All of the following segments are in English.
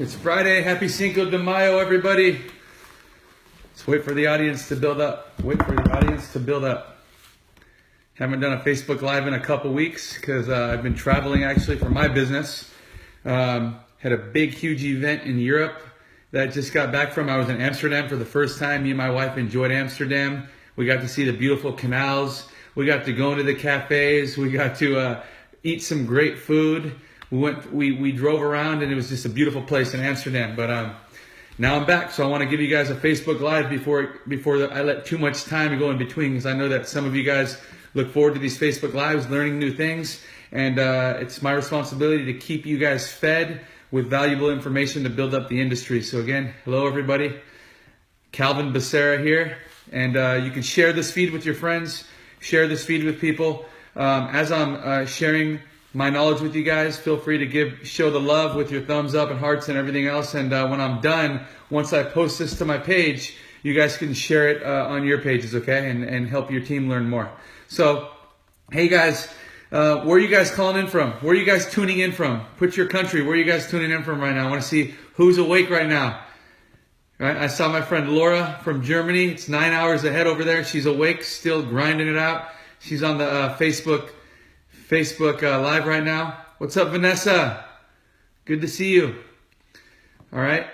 It's Friday. Happy Cinco de Mayo, everybody. Let's wait for the audience to build up. Haven't done a Facebook Live in a couple weeks because I've been traveling actually for my business. Had a big, huge event in Europe that I just got back from. I was in Amsterdam for the first time. Me and my wife enjoyed Amsterdam. We got to see the beautiful canals. We got to go into the cafes. We got to eat some great food. We drove around and it was just a beautiful place in Amsterdam. But now I'm back, so I want to give you guys a Facebook Live before I let too much time go in between, because I know that some of you guys look forward to these Facebook Lives, learning new things, and it's my responsibility to keep you guys fed with valuable information to build up the industry. So again, hello everybody. Calvin Becerra here, and you can share this feed with your friends, share this feed with people. As I'm sharing my knowledge with you guys, feel free to show the love with your thumbs up and hearts and everything else. And when I'm done, once I post this to my page, you guys can share it on your pages, okay? And help your team learn more. So, hey guys, where are you guys calling in from? Where are you guys tuning in from? Put your country. Where are you guys tuning in from right now? I want to see who's awake right now. Right? I saw my friend Laura from Germany. It's 9 hours ahead over there. She's awake, still grinding it out. She's on the Facebook Live right now. What's up, Vanessa? Good to see you. All right.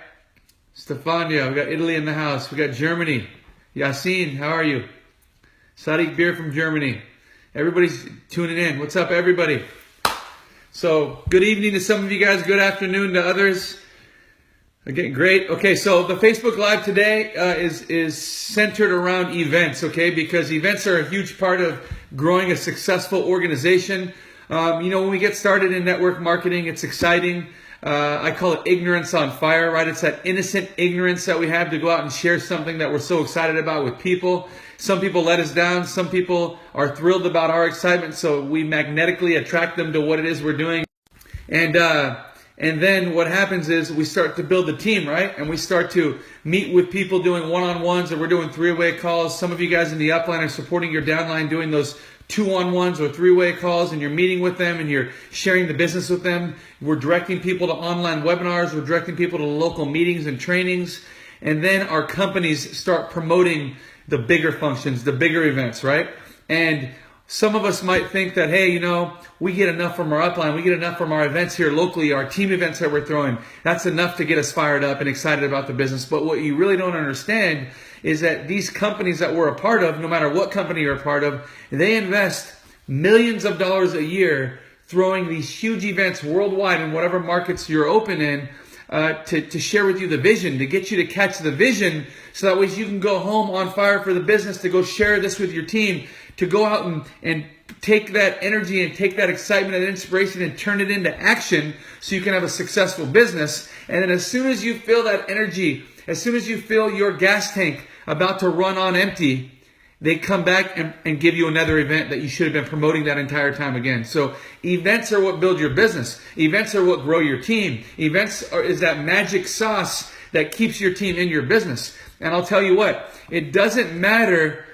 Stefania, we got Italy in the house. We got Germany. Yassine, how are you? Sadiq Beer from Germany. Everybody's tuning in. What's up, everybody? So, good evening to some of you guys. Good afternoon to others. Again, great. Okay, so the Facebook Live today is centered around events, okay? Because events are a huge part of growing a successful organization. When we get started in network marketing, it's exciting. I call it ignorance on fire, right? It's that innocent ignorance that we have to go out and share something that we're so excited about with people. Some people let us down. Some people are thrilled about our excitement, so we magnetically attract them to what it is we're doing. And then what happens is we start to build the team, right? And we start to meet with people doing one-on-ones, or we're doing three-way calls. Some of you guys in the upline are supporting your downline doing those two-on-ones or three-way calls, and you're meeting with them and you're sharing the business with them. We're directing people to online webinars. We're directing people to local meetings and trainings. And then our companies start promoting the bigger functions, the bigger events, right? And some of us might think that, hey, we get enough from our upline. We get enough from our events here locally, our team events that we're throwing. That's enough to get us fired up and excited about the business. But what you really don't understand is that these companies that we're a part of, no matter what company you're a part of, they invest millions of dollars a year throwing these huge events worldwide in whatever markets you're open in, to share with you the vision, to get you to catch the vision, so that way you can go home on fire for the business, to go share this with your team, to go out and take that energy and take that excitement and inspiration and turn it into action so you can have a successful business. And then as soon as you feel that energy, as soon as you feel your gas tank about to run on empty, they come back and give you another event that you should have been promoting that entire time again. So events are what build your business. Events are what grow your team. Is that magic sauce that keeps your team in your business. And I'll tell you what, it doesn't matter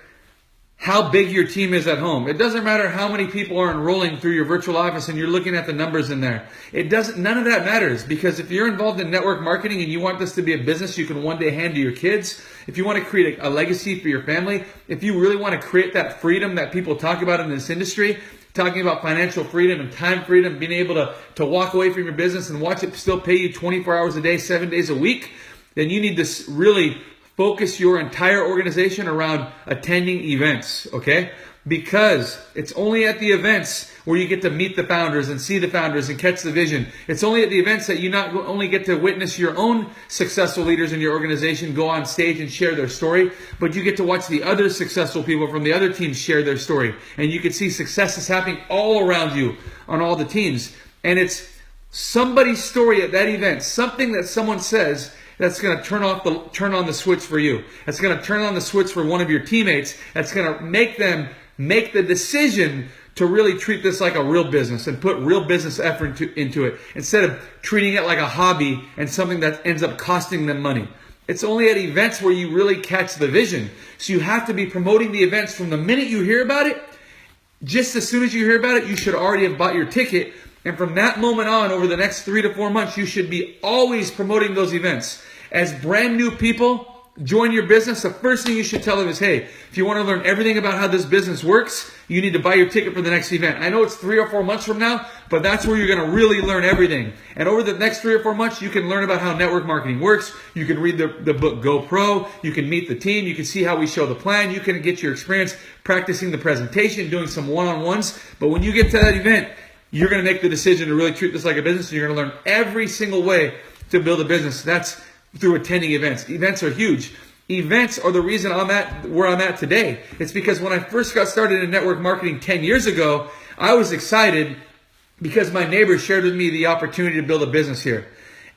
how big your team is at home. It doesn't matter how many people are enrolling through your virtual office and you're looking at the numbers in there. None of that matters, because if you're involved in network marketing and you want this to be a business you can one day hand to your kids, if you want to create a legacy for your family, if you really want to create that freedom that people talk about in this industry, talking about financial freedom and time freedom, being able to walk away from your business and watch it still pay you 24 hours a day, 7 days a week, then you need to really focus your entire organization around attending events, okay? Because it's only at the events where you get to meet the founders and see the founders and catch the vision. It's only at the events that you not only get to witness your own successful leaders in your organization go on stage and share their story, but you get to watch the other successful people from the other teams share their story. And you can see success is happening all around you on all the teams. And it's somebody's story at that event, something that someone says, that's going to turn on the switch for you. That's going to turn on the switch for one of your teammates. That's going to make them make the decision to really treat this like a real business and put real business effort into it, instead of treating it like a hobby and something that ends up costing them money. It's only at events where you really catch the vision. So you have to be promoting the events from the minute you hear about it. Just as soon as you hear about it, you should already have bought your ticket And from that moment on, over the next 3 to 4 months, you should be always promoting those events. As brand new people join your business, the first thing you should tell them is, hey, if you want to learn everything about how this business works, you need to buy your ticket for the next event. I know it's 3 or 4 months from now, but that's where you're going to really learn everything. And over the next 3 or 4 months, you can learn about how network marketing works. You can read the book Go Pro. You can meet the team. You can see how we show the plan. You can get your experience practicing the presentation, doing some one-on-ones. But when you get to that event, you're going to make the decision to really treat this like a business, and you're going to learn every single way to build a business. That's through attending events. Events are huge. Events are the reason I'm at where I'm at today. It's because when I first got started in network marketing 10 years ago, I was excited because my neighbors shared with me the opportunity to build a business here.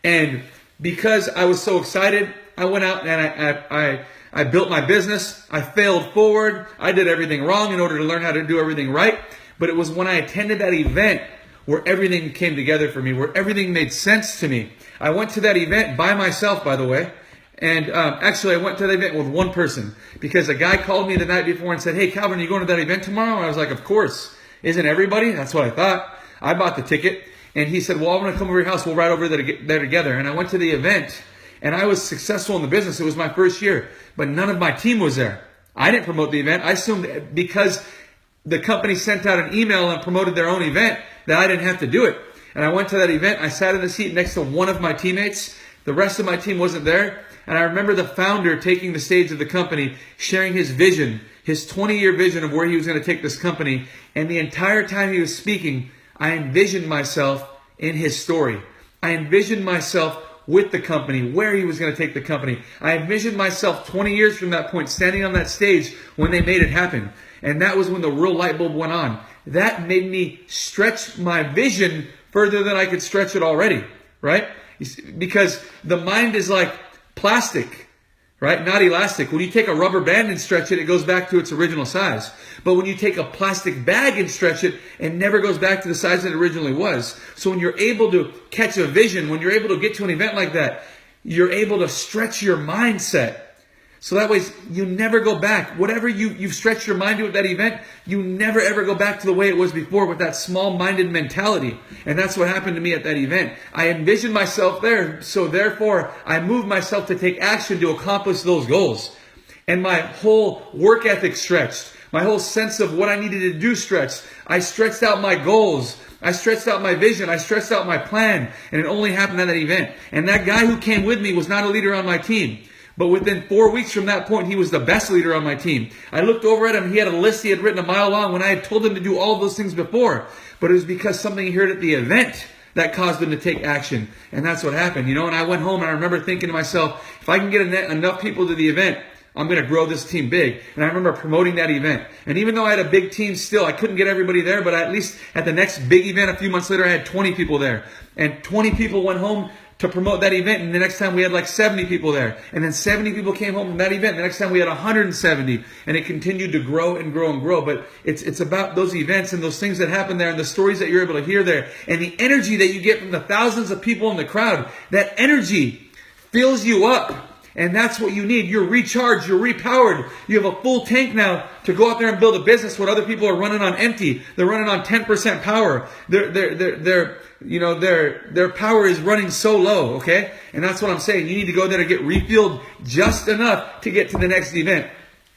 And because I was so excited, I went out and I built my business. I failed forward. I did everything wrong in order to learn how to do everything right. But it was when I attended that event where everything came together for me, where everything made sense to me. I went to that event by myself, by the way. And actually, I went to the event with one person because a guy called me the night before and said, hey, Calvin, are you going to that event tomorrow? And I was like, of course. Isn't everybody? That's what I thought. I bought the ticket. And he said, well, I'm going to come over your house. We'll ride over there together. And I went to the event, and I was successful in the business. It was my first year, but none of my team was there. I didn't promote the event. I assumed because the company sent out an email and promoted their own event that I didn't have to do it. And I went to that event. I sat in the seat next to one of my teammates. The rest of my team wasn't there. And I remember the founder taking the stage of the company, sharing his vision, his 20-year vision of where he was going to take this company. And the entire time he was speaking, I envisioned myself in his story. I envisioned myself with the company, where he was going to take the company. I envisioned myself 20 years from that point, standing on that stage when they made it happen. And that was when the real light bulb went on. That made me stretch my vision further than I could stretch it already, right? Because the mind is like plastic, right? Not elastic. When you take a rubber band and stretch it, it goes back to its original size. But when you take a plastic bag and stretch it, it never goes back to the size that it originally was. So when you're able to catch a vision, when you're able to get to an event like that, you're able to stretch your mindset. So that way, you never go back. Whatever you've stretched your mind to at that event, you never ever go back to the way it was before with that small-minded mentality. And that's what happened to me at that event. I envisioned myself there, so therefore, I moved myself to take action to accomplish those goals. And my whole work ethic stretched. My whole sense of what I needed to do stretched. I stretched out my goals. I stretched out my vision. I stretched out my plan. And it only happened at that event. And that guy who came with me was not a leader on my team. But within 4 weeks from that point, he was the best leader on my team. I looked over at him. He had a list he had written a mile long when I had told him to do all of those things before. But it was because something he heard at the event that caused him to take action. And that's what happened, And I went home and I remember thinking to myself, if I can get enough people to the event, I'm going to grow this team big. And I remember promoting that event. And even though I had a big team still, I couldn't get everybody there, but at least at the next big event a few months later, I had 20 people there. And 20 people went home to promote that event, and the next time we had like 70 people there. And then 70 people came home from that event. The next time we had 170. And it continued to grow and grow and grow. But it's about those events and those things that happen there and the stories that you're able to hear there. And the energy that you get from the thousands of people in the crowd. That energy fills you up. And that's what you need. You're recharged. You're repowered. You have a full tank now to go out there and build a business when other people are running on empty. They're running on 10% power. Their power is running so low, okay? And that's what I'm saying. You need to go there to get refueled just enough to get to the next event.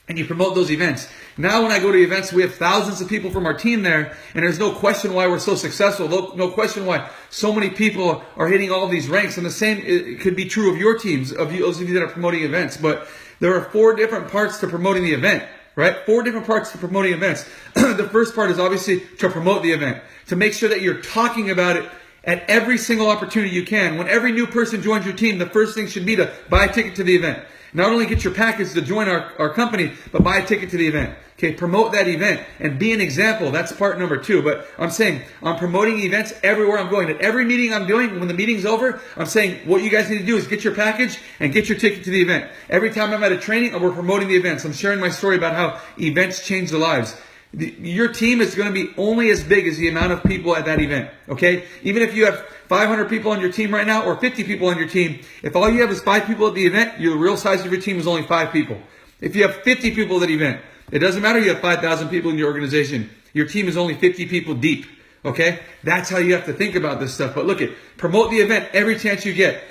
And you promote those events. Now when I go to events, we have thousands of people from our team there, and there's no question why we're so successful. No question why so many people are hitting all these ranks. And the same it could be true of your teams, of those of you that are promoting events. But there are 4 different parts to promoting the event, right? 4 different parts to promoting events. The first part is obviously to promote the event, to make sure that you're talking about it at every single opportunity you can. When every new person joins your team, the first thing should be to buy a ticket to the event. Not only get your package to join our company, but buy a ticket to the event. Okay, promote that event and be an example. That's part number 2. But I'm saying I'm promoting events everywhere I'm going. At every meeting I'm doing, when the meeting's over, I'm saying what you guys need to do is get your package and get your ticket to the event. Every time I'm at a training, we're promoting the events. I'm sharing my story about how events change the lives. Your team is going to be only as big as the amount of people at that event, okay? Even if you have 500 people on your team right now or 50 people on your team, if all you have is 5 people at the event, your real size of your team is only 5 people. If you have 50 people at the event, it doesn't matter you have 5,000 people in your organization. Your team is only 50 people deep, Okay? That's how you have to think about this stuff. But look at, promote the event every chance you get.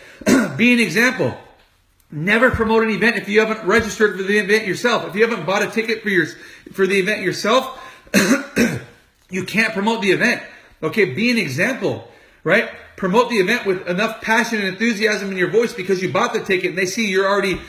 Be an example. Never promote an event if you haven't registered for the event yourself. If you haven't bought a ticket for the event yourself, you can't promote the event. Okay? Be an example, right? Promote the event with enough passion and enthusiasm in your voice because you bought the ticket and they see you're already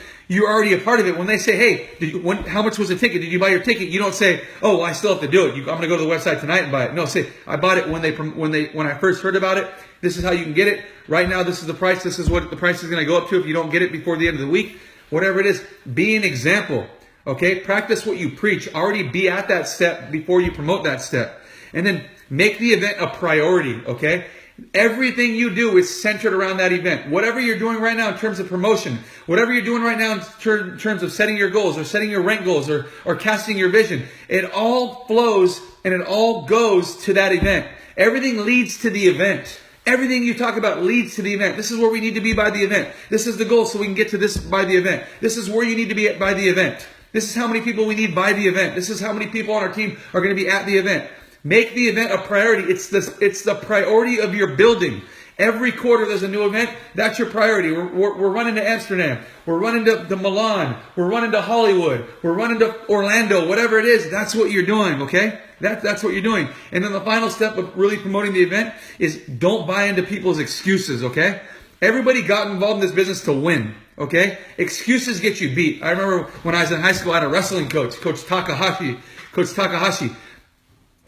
a part of it. When they say, hey, how much was the ticket? Did you buy your ticket? You don't say, oh, well, I still have to do it. I'm going to go to the website tonight and buy it. No, say, I bought it when I first heard about it. This is how you can get it. Right now, this is the price. This is what the price is going to go up to if you don't get it before the end of the week. Whatever it is, be an example. Okay? Practice what you preach. Already be at that step before you promote that step. And then make the event a priority. Okay? Everything you do is centered around that event. Whatever you're doing right now in terms of promotion, whatever you're doing right now in terms of setting your goals or setting your rank goals or casting your vision, it all flows and it all goes to that event. Everything leads to the event. Everything you talk about leads to the event. This is where we need to be by the event. This is the goal so we can get to this by the event. This is where you need to be at by the event. This is how many people we need by the event. This is how many people on our team are going to be at the event. Make the event a priority. It's the priority of your building. Every quarter there's a new event. That's your priority. We're running to Amsterdam. We're running to Milan. We're running to Hollywood. We're running to Orlando. Whatever it is, that's what you're doing, okay? That's what you're doing. And then the final step of really promoting the event is don't buy into people's excuses, okay? Everybody got involved in this business to win, okay? Excuses get you beat. I remember when I was in high school, I had a wrestling coach, Coach Takahashi.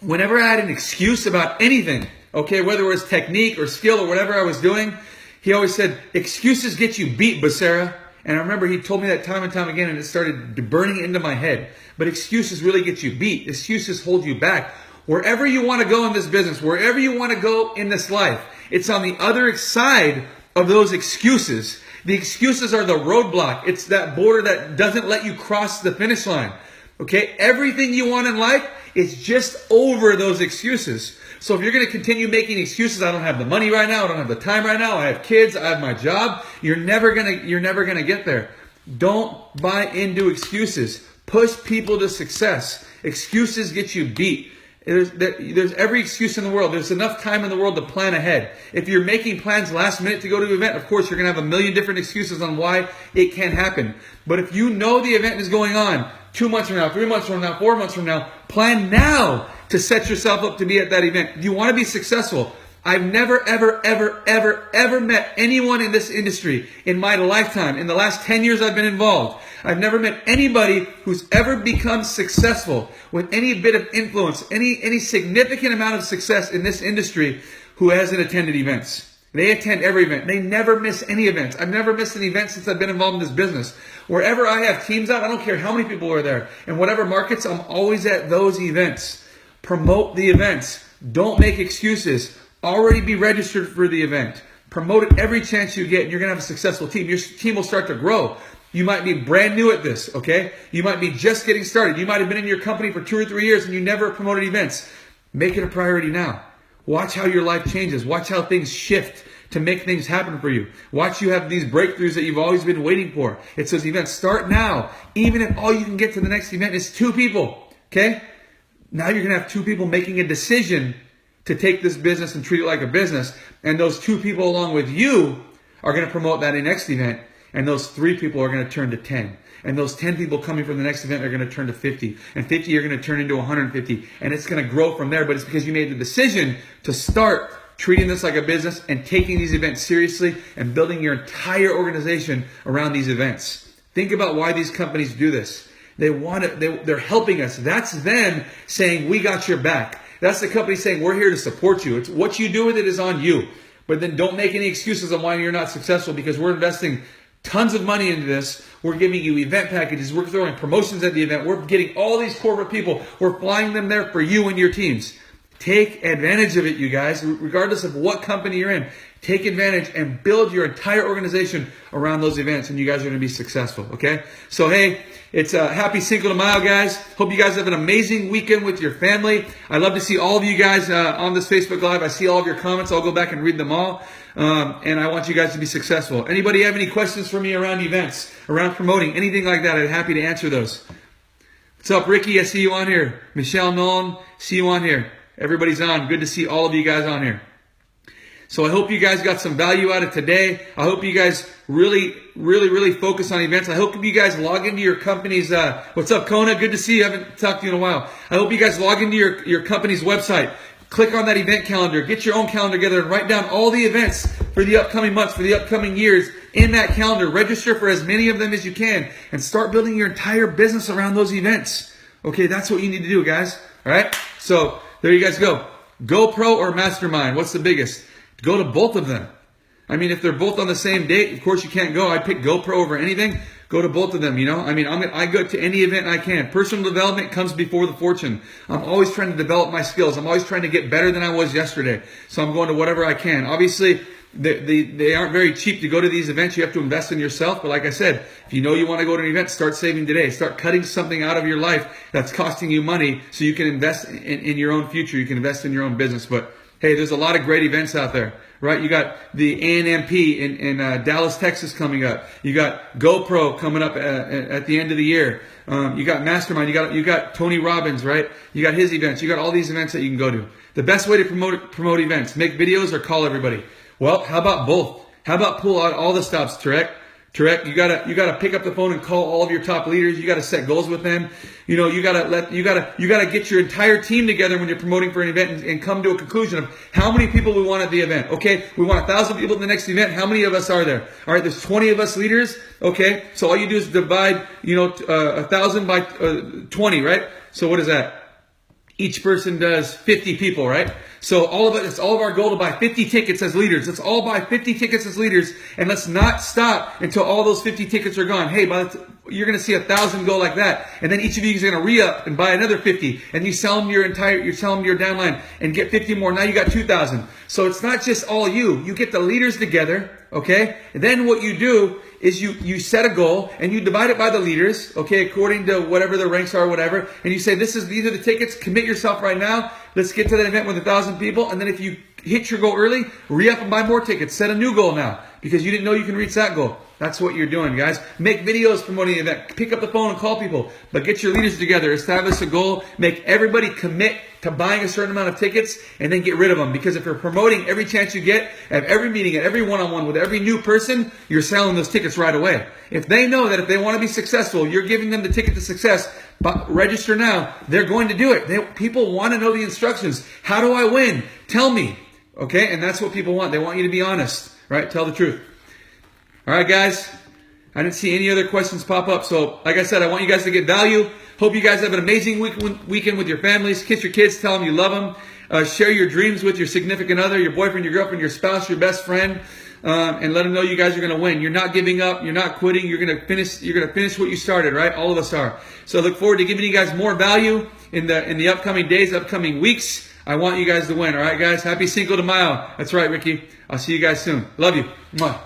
Whenever I had an excuse about anything, okay, whether it was technique or skill or whatever I was doing, he always said, excuses get you beat, Becerra. And I remember he told me that time and time again, and it started burning into my head. But excuses really get you beat. Excuses hold you back. Wherever you want to go in this business, wherever you want to go in this life, it's on the other side of those excuses. The excuses are the roadblock. It's that border that doesn't let you cross the finish line. Okay, everything you want in life is just over those excuses. So if you're going to continue making excuses, I don't have the money right now, I don't have the time right now, I have kids, I have my job, you're never gonna get there. Don't buy into excuses. Push people to success. Excuses get you beat. There's every excuse in the world. There's enough time in the world to plan ahead. If you're making plans last minute to go to an event, of course, you're going to have a million different excuses on why it can't happen. But if you know the event is going on 2 months from now, 3 months from now, 4 months from now, plan now to set yourself up to be at that event. You want to be successful. I've never, ever met anyone in this industry in my lifetime. In the last 10 years I've been involved, I've never met anybody who's ever become successful with any bit of influence, any significant amount of success in this industry who hasn't attended events. They attend every event. They never miss any events. I've never missed an event since I've been involved in this business. Wherever I have teams out, I don't care how many people are there. In whatever markets, I'm always at those events. Promote the events. Don't make excuses. Already be registered for the event. Promote it every chance you get, and you're going to have a successful team. Your team will start to grow. You might be brand new at this, okay? You might be just getting started. You might have been in your company for 2 or 3 years and you never promoted events. Make it a priority now. Watch how your life changes. Watch how things shift to make things happen for you. Watch you have these breakthroughs that you've always been waiting for. It's those events. Start now. Even if all you can get to the next event is 2 people, okay? Now you're going to have 2 people making a decision to take this business and treat it like a business. And those 2 people along with you are going to promote that next event. And those 3 people are going to turn to 10. And those 10 people coming from the next event are going to turn to 50. And 50 are going to turn into 150. And it's going to grow from there. But it's because you made the decision to start treating this like a business and taking these events seriously and building your entire organization around these events. Think about why these companies do this. They're helping us. That's them saying, we got your back. That's the company saying, we're here to support you. It's what you do with it is on you. But then don't make any excuses on why you're not successful, because we're investing tons of money into this. We're giving you event packages. We're throwing promotions at the event. We're getting all these corporate people. We're flying them there for you and your teams. Take advantage of it, you guys, regardless of what company you're in. Take advantage and build your entire organization around those events, and you guys are going to be successful, okay? So, hey, it's a happy Cinco de Mayo, guys. Hope you guys have an amazing weekend with your family. I love to see all of you guys on this Facebook Live. I see all of your comments. I'll go back and read them all, and I want you guys to be successful. Anybody have any questions for me around events, around promoting, anything like that? I'd be happy to answer those. What's up, Ricky? I see you on here. Michelle Nolan, see you on here. Everybody's on. Good to see all of you guys on here. So I hope you guys got some value out of today. I hope you guys really focus on events. I hope you guys log into your company's, what's up, Kona? Good to see you. I haven't talked to you in a while. I hope you guys log into your company's website. Click on that event calendar. Get your own calendar together and write down all the events for the upcoming months, for the upcoming years in that calendar. Register for as many of them as you can and start building your entire business around those events. Okay, that's what you need to do, guys. All right? So there you guys go. GoPro or Mastermind? What's the biggest? Go to both of them. I mean, if they're both on the same date, of course you can't go. I pick GoPro over anything. Go to both of them, you know. I mean, I go to any event I can. Personal development comes before the fortune. I'm always trying to develop my skills. I'm always trying to get better than I was yesterday. So I'm going to whatever I can. Obviously, they aren't very cheap to go to these events. You have to invest in yourself. But like I said, if you know you want to go to an event, start saving today. Start cutting something out of your life that's costing you money so you can invest in your own future. You can invest in your own business. But hey, there's a lot of great events out there, right? You got the ANMP in Dallas, Texas coming up. You got GoPro coming up at the end of the year. You got Mastermind. You got Tony Robbins, right? You got his events. You got all these events that you can go to. The best way to promote events, make videos or call everybody. Well, how about both? How about pull out all the stops, Tarek? Tarek, you gotta pick up the phone and call all of your top leaders. You gotta set goals with them. You know, you gotta get your entire team together when you're promoting for an event and come to a conclusion of how many people we want at the event. Okay, we want 1,000 people at the next event. How many of us are there? All right, there's 20 of us leaders. Okay, so all you do is divide, 1,000 by 20, right? So what is that? Each person does 50 people, right? So it's all of our goal to buy 50 tickets as leaders. Let's all buy 50 tickets as leaders, and let's not stop until all those 50 tickets are gone. Hey, you're going to see 1,000 go like that, and then each of you is going to re-up and buy another 50, and you sell them your downline and get 50 more. Now you got 2,000. So it's not just all you. You get the leaders together, okay? And then what you do is you set a goal and you divide it by the leaders, okay, according to whatever their ranks are, whatever, and you say, these are the tickets, commit yourself right now, let's get to that event with 1,000 people, and then if you hit your goal early, re-up and buy more tickets, set a new goal now, because you didn't know you can reach that goal. That's what you're doing, guys. Make videos promoting the event, pick up the phone and call people, but get your leaders together, establish a goal, make everybody commit to buying a certain amount of tickets, and then get rid of them. Because if you're promoting every chance you get, at every meeting, at every one-on-one with every new person, you're selling those tickets right away. If they know that if they want to be successful, you're giving them the ticket to success, but register now, they're going to do it. People want to know the instructions. How do I win? Tell me. Okay? And that's what people want. They want you to be honest, right? Tell the truth. All right, guys. I didn't see any other questions pop up. So, like I said, I want you guys to get value. Hope you guys have an amazing weekend with your families. Kiss your kids. Tell them you love them. Share your dreams with your significant other, your boyfriend, your girlfriend, your spouse, your best friend, and let them know you guys are going to win. You're not giving up. You're not quitting. You're going to finish what you started, right? All of us are. So I look forward to giving you guys more value in the upcoming days, upcoming weeks. I want you guys to win. All right, guys. Happy Cinco de Mayo. That's right, Ricky. I'll see you guys soon. Love you. Mwah.